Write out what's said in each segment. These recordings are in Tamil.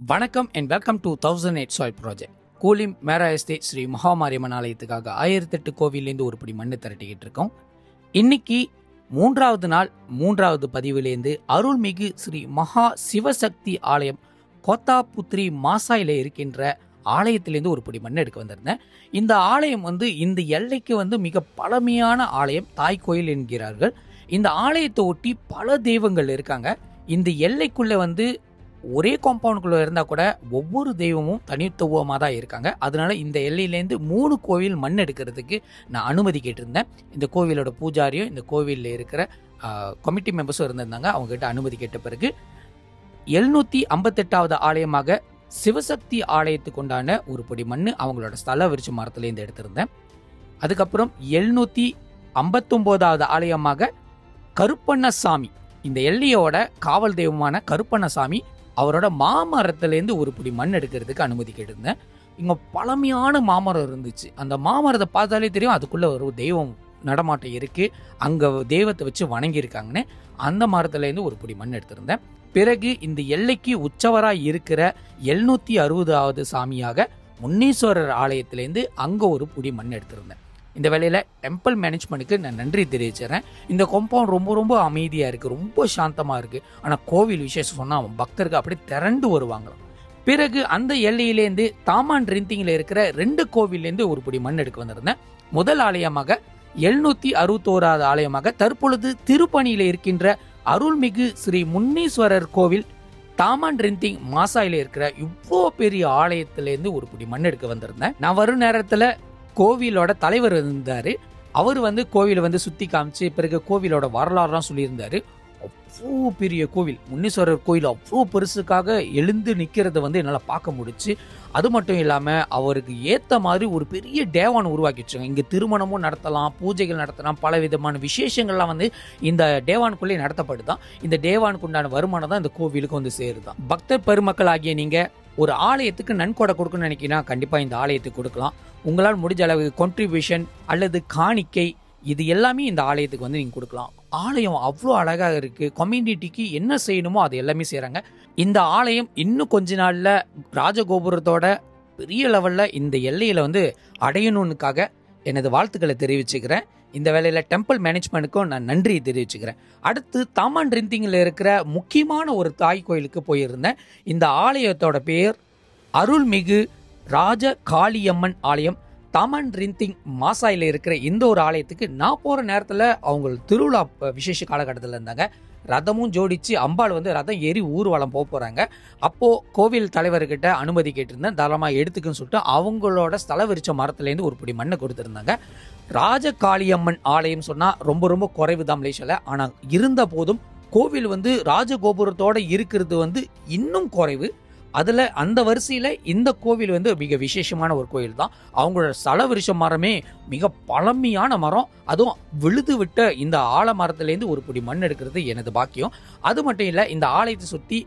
வணக்கம் and welcome to 1008 soil project. Kulim Mera estate Sri Mahamariamman ஆலயத்துக்காக 1008 கோவிலேருந்து ஒரு படி மண்ணு திரட்டிக்கிட்டு இருக்கோம். இன்னைக்கு மூன்றாவது நாள் மூன்றாவது பதிவிலேருந்து அருள்மிகு ஸ்ரீ மகா சிவசக்தி ஆலயம் கோத்தாபுத்ரி மாசாயில் இருக்கின்ற ஆலயத்திலேருந்து ஒரு படி மண் எடுக்க வந்திருந்தேன். இந்த ஆலயம் இந்த எல்லைக்கு மிக பழமையான ஆலயம், தாய் கோயில் என்கிறார்கள். இந்த ஆலயத்தை ஒட்டி பல தெய்வங்கள் இருக்காங்க. இந்த எல்லைக்குள்ள ஒரே காம்பவுண்டுக்குள்ள இருந்தால் கூட ஒவ்வொரு தெய்வமும் தனித்துவமாக தான் இருக்காங்க. அதனால இந்த எல்லையிலேருந்து 3 கோவில் மண் எடுக்கிறதுக்கு நான் அனுமதி கேட்டிருந்தேன். இந்த கோவிலோட பூஜாரியும் இந்த கோவிலில் இருக்கிற கமிட்டி மெம்பர்ஸும் இருந்திருந்தாங்க. அவங்ககிட்ட அனுமதி கேட்ட பிறகு 758வது ஆலயமாக சிவசக்தி ஆலயத்துக்கு உண்டான ஒரு படி மண் அவங்களோட ஸ்தல விருட்ச மரத்துலேருந்து எடுத்திருந்தேன். அதுக்கப்புறம் 759வது ஆலயமாக கருப்பண்ணசாமி, இந்த எல்லையோட காவல் தெய்வமான கருப்பண்ணசாமி, அவரோட மாமரத்திலேருந்து ஒரு பிடி மண் எடுக்கிறதுக்கு அனுமதி கேட்டிருந்தேன். இங்கே பழமையான மாமரம் இருந்துச்சு. அந்த மாமரத்தை பார்த்தாலே தெரியும் அதுக்குள்ள ஒரு தெய்வம் நடமாட்டம் இருக்கு, அங்கே தெய்வத்தை வச்சு வணங்கியிருக்காங்கன்னு. அந்த மரத்துலேருந்து ஒரு பிடி மண் எடுத்திருந்தேன். பிறகு இந்த எல்லைக்கு உற்சவராக இருக்கிற 760வது சாமியாக முன்னீஸ்வரர் ஆலயத்திலேருந்து அங்கே ஒரு பிடி மண் எடுத்திருந்தேன். இந்த வேலையில் டெம்பிள் மேனேஜ்மெண்ட்டுக்கு நான் நன்றி தெரிவிச்சுறேன். இந்த காம்பவுண்ட் ரொம்ப அமைதியாக இருக்குது, ரொம்ப சாந்தமாக இருக்குது. ஆனால் கோவில் விசேஷம் சொன்னால் பக்தருக்கு அப்படியே திரண்டு வருவாங்களாம். பிறகு அந்த எல்லையிலேருந்து தாமான் ரிந்திங்கில் இருக்கிற 2 கோவிலேருந்து ஒரு பிடி மண் எடுக்க வந்திருந்தேன். முதல் ஆலயமாக 761வது ஆலயமாக தற்பொழுது திருப்பணியில் இருக்கின்ற அருள்மிகு ஸ்ரீ முன்னீஸ்வரர் கோவில் தாமான் ரிந்திங் மாசாயில் இருக்கிற இவ்வளோ பெரிய ஆலயத்திலேருந்து ஒரு பிடி மண் எடுக்க வந்திருந்தேன். நான் வரும் நேரத்தில் கோவிலோட தலைவர் இருந்தார். அவர் கோவிலை சுற்றி காமிச்சு பிறகு கோவிலோட வரலாறுலாம் சொல்லியிருந்தாரு. அவ்வளோ பெரிய கோவில், முன்னீஸ்வரர் கோயில் அவ்வளோ பெருசுக்காக எழுந்து நிற்கிறத என்னால் பார்க்க முடிச்சு. அது மட்டும் இல்லாமல் அவருக்கு ஏற்ற மாதிரி ஒரு பெரிய டேவான் உருவாக்கி வச்சுருங்க. இங்கே திருமணமும் நடத்தலாம், பூஜைகள் நடத்தலாம், பல விதமான விசேஷங்கள்லாம் இந்த டேவானுக்குள்ளே நடத்தப்படுதான். இந்த டேவானுக்கு உண்டான வருமானம் தான் இந்த கோவிலுக்கு சேருதான். பக்தர் பெருமக்கள் ஆகிய நீங்கள் ஒரு ஆலயத்துக்கு நன்கொடை கொடுக்கணும்னு நினைக்கினா கண்டிப்பாக இந்த ஆலயத்துக்கு கொடுக்கலாம். உங்களால் முடிஞ்ச அளவு கான்ட்ரிபியூஷன் அல்லது காணிக்கை இது எல்லாமே இந்த ஆலயத்துக்கு நீங்கள் கொடுக்கலாம். ஆலயம் அவ்வளோ அழகாக இருக்குது. கம்யூனிட்டிக்கு என்ன செய்யணுமோ அது எல்லாமே செய்கிறாங்க. இந்த ஆலயம் இன்னும் கொஞ்ச நாளில் ராஜகோபுரத்தோட பெரிய லெவலில் இந்த எல்லையில் அடையணுன்னுக்காக எனது வாழ்த்துக்களை தெரிவிச்சுக்கிறேன். இந்த வேலையில் டெம்பிள் மேனேஜ்மெண்ட்டுக்கும் நான் நன்றி தெரிவிச்சுக்கிறேன். அடுத்து தாமான் ரிந்திங்கில் இருக்கிற முக்கியமான ஒரு தாய் கோயிலுக்கு போயிருந்தேன். இந்த ஆலயத்தோட பேர் அருள்மிகு ராஜ காளியம்மன் ஆலயம். தாமான் ரிந்திங் மாசாயில் இருக்கிற இந்த ஒரு ஆலயத்துக்கு நான் போகிற நேரத்தில் அவங்க திருவிழா விசேஷ காலகட்டத்தில் இருந்தாங்க. ரதமும் ஜோடிச்சு அம்பாள் ரதம் ஏறி ஊர்வலம் போகிறாங்க. அப்போது கோவில் தலைவர்கிட்ட அனுமதி கேட்டிருந்தேன், தாராளமாக எடுத்துக்குன்னு சொல்லிட்டு அவங்களோட ஸ்தல விருட்ச மரத்துலேருந்து ஒரு பிடி மண்ணை கொடுத்துருந்தாங்க. ராஜகாளியம்மன் ஆலயம் சொன்னால் ரொம்ப குறைவு தான் மலேசியாவில். ஆனால் இருந்த போதும் கோவில் ராஜகோபுரத்தோடு இருக்கிறது இன்னும் குறைவு. அதில் அந்த வரிசையில் இந்த கோவில் மிக விசேஷமான ஒரு கோயில் தான். அவங்களோட ஸ்தல விருட்ச மரமே மிக பழமையான மரம். அதுவும் விழுது விட்ட இந்த ஆலமரத்துலேருந்து ஒரு பிடி மண் எடுக்கிறது எனது பாக்கியம். அது மட்டும் இல்லை, இந்த ஆலயத்தை சுற்றி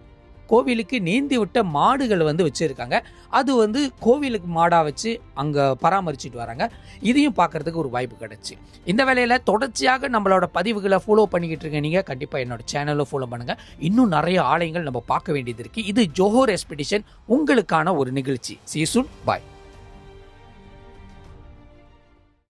கோவிலுக்கு நீந்தி விட்ட மாடுகள் வச்சுருக்காங்க. அது கோவிலுக்கு மாடாக வச்சு அங்கே பராமரிச்சுட்டு வராங்க. இதையும் பார்க்கறதுக்கு ஒரு வாய்ப்பு கிடைச்சி. இந்த வேலையில் தொடர்ச்சியாக நம்மளோட பதிவுகளை ஃபாலோ பண்ணிக்கிட்டு இருக்க நீங்கள் கண்டிப்பாக என்னோட சேனலும் ஃபாலோ பண்ணுங்கள். இன்னும் நிறைய ஆலயங்கள் நம்ம பார்க்க வேண்டியது இருக்குது. இது ஜோஹர் எக்ஸ்பெடிஷன் உங்களுக்கான ஒரு நிகழ்ச்சி. See you soon. Bye.